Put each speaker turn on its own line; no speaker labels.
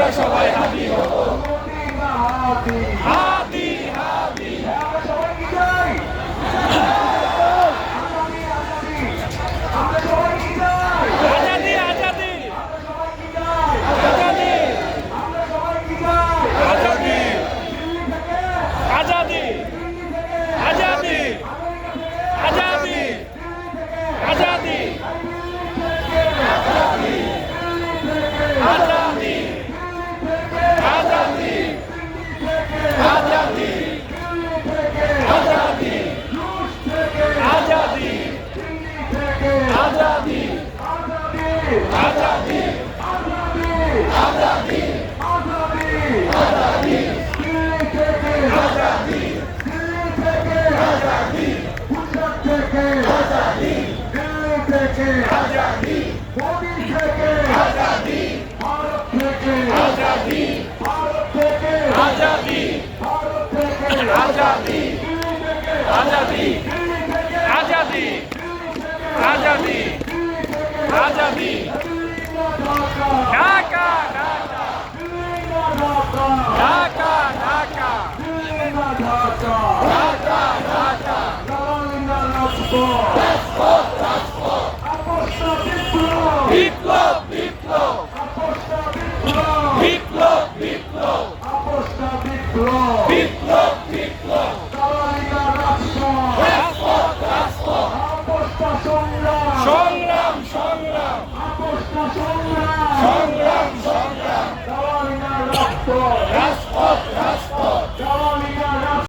আমরা সবাই হাদি হব।
হাদি
হাদি হাদি
আমরা সবাই কি চাই? আমরা সবাই কি চাই?
আজাদি আজাদি
আমরা সবাই কি চাই?
আজাদি
আমরা সবাই কি চাই?
আজাদি
দিল্লি থেকে,
আজাদি
দিল্লি থেকে,
আজাদি
আমেরিকা থেকে,
আজাদি
দিল্লি থেকে,
আজাদি আজাদি
দিল্লি থেকে,
আজাদি
রুশ থেকে,
আজাদি
দিল্লি থেকে,
আজাদি
আজাদি,
আজাদি
আজাদি,
আজাদি
আজাদি, দিল্লি থেকে,
আজাদি
দিল্লি থেকে,
আজাদি
গুজরাট থেকে, দিল্লি থেকে,
আজাদি
মোদি থেকে,
আজাদি
ভারত থেকে,
আজাদি
ভারত থেকে,
আজাদি
ভারত থেকে,
আজাদি
দিল্লি থেকে,
আজাদি
দিল্লি থেকে,
আজাদি আজাদি আজাদি
দিল্লি না ঢাকা,
ঢাকা ঢাকা
দিল্লি না ঢাকা,
ঢাকা ঢাকা
দিল্লি না ঢাকা,
ঢাকা ঢাকা
লাল না রাজপথ, আপোষটা বিপ্লব,
বিপ্লব বিপ্লব
আপোষটা বিপ্লব,
বিপ্লব বিপ্লব
আপোষটা বিপ্লব,
বিপ্লব